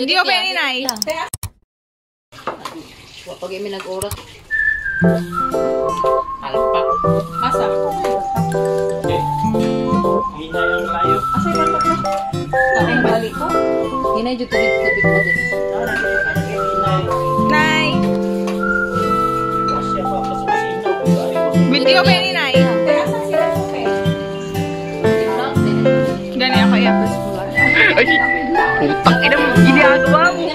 Video pa ni Nay. Wa pag imi nag-oras. Alpak. Asa? Hinay ang layo. Asa yung alpak na? Ay, balik ko. Hinay jud tubig mo din. Nay. Video pa ni Nay. Asa sila ko pe? Gani ako i-upload sa vlog. Ay, putang ina mo, ginagawa mo.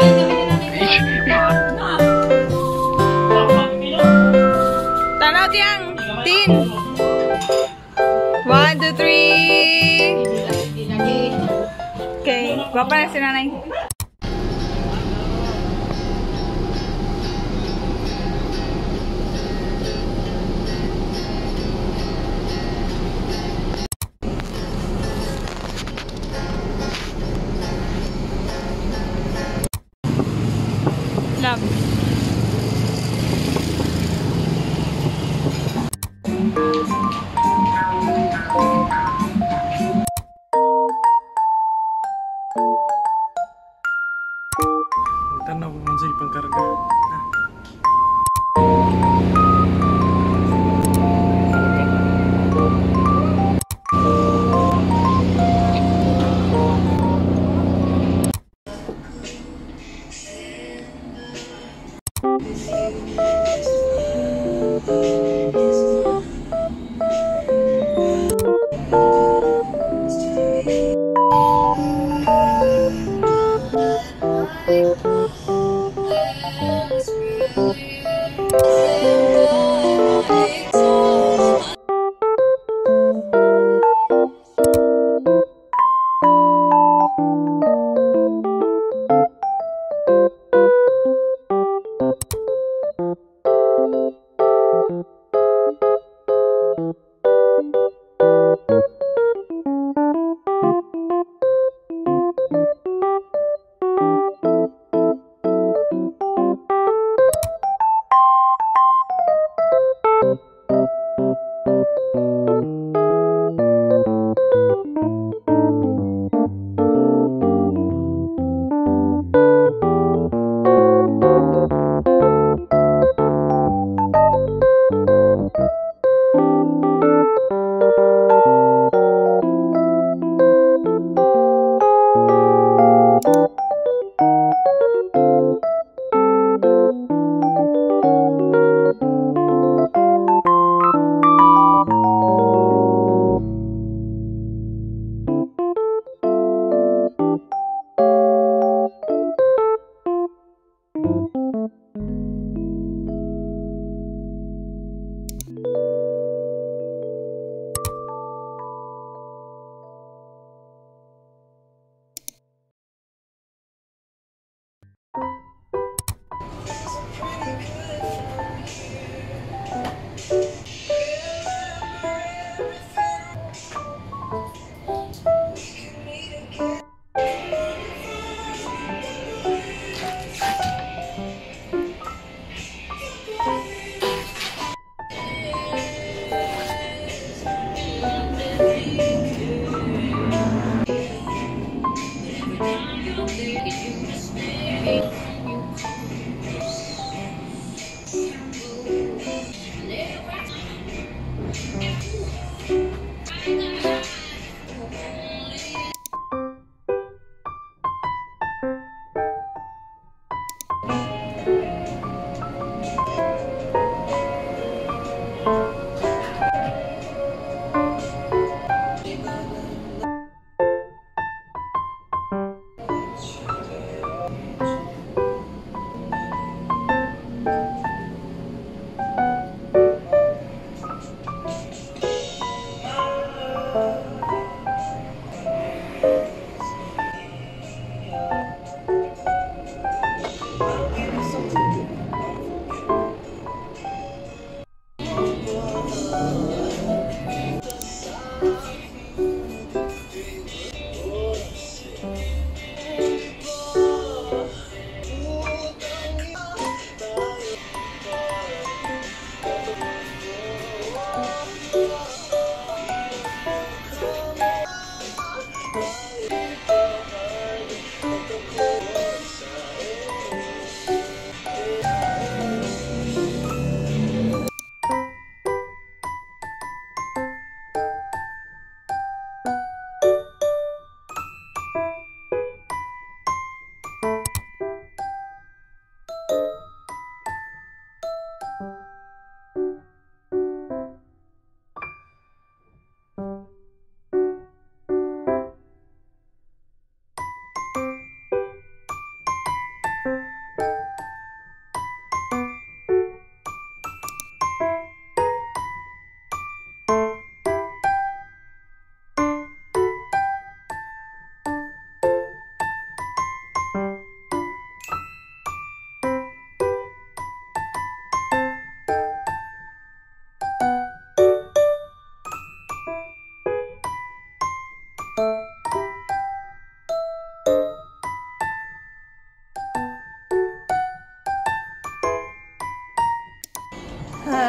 Tanaw tiyang. Tin. 1, 2, 3. Okay, guwapa na si Nanay. Love. Tanaw ko man sa ipangkarga.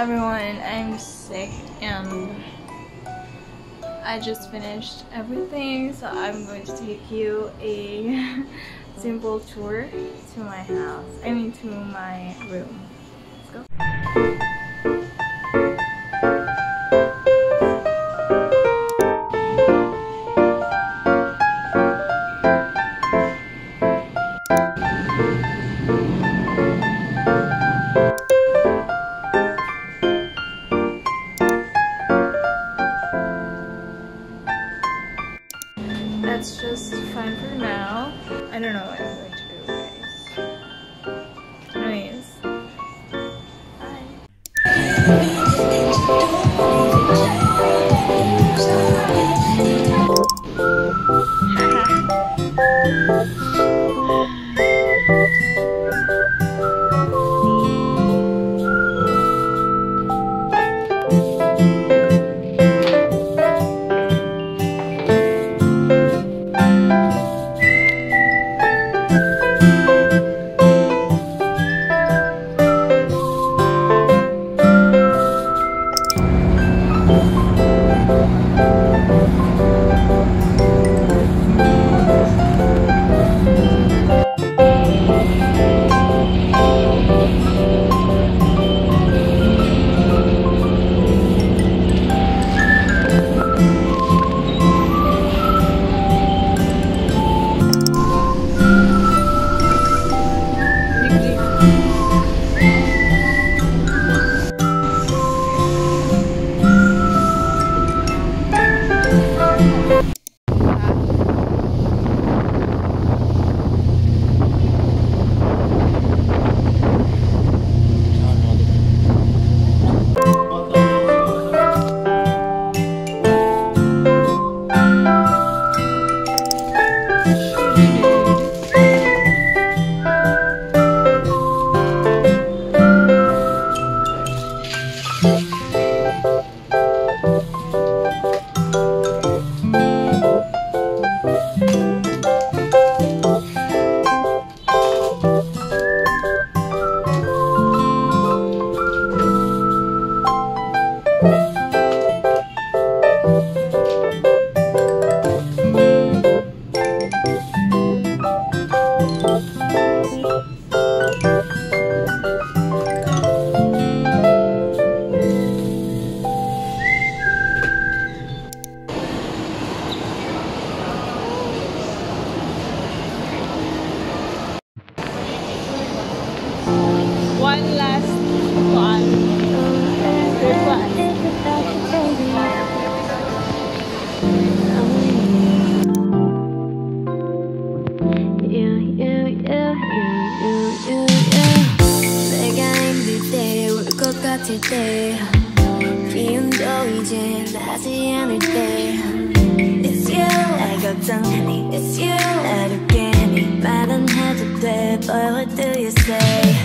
everyone, I'm sick and I just finished everything, so I'm going to take you a simple tour to my house. I mean to my room. Let's go. That's just fine for now. I don't know what I'm going to do, guys. Anyways, one last one. 내가 힘들 때, 울 것 같을 때, 기운도 이제 나지 않을 때, It's you, 날 걱정하니, It's you, 나를 깨니, 말 안 해도 돼, Boy, what do you say?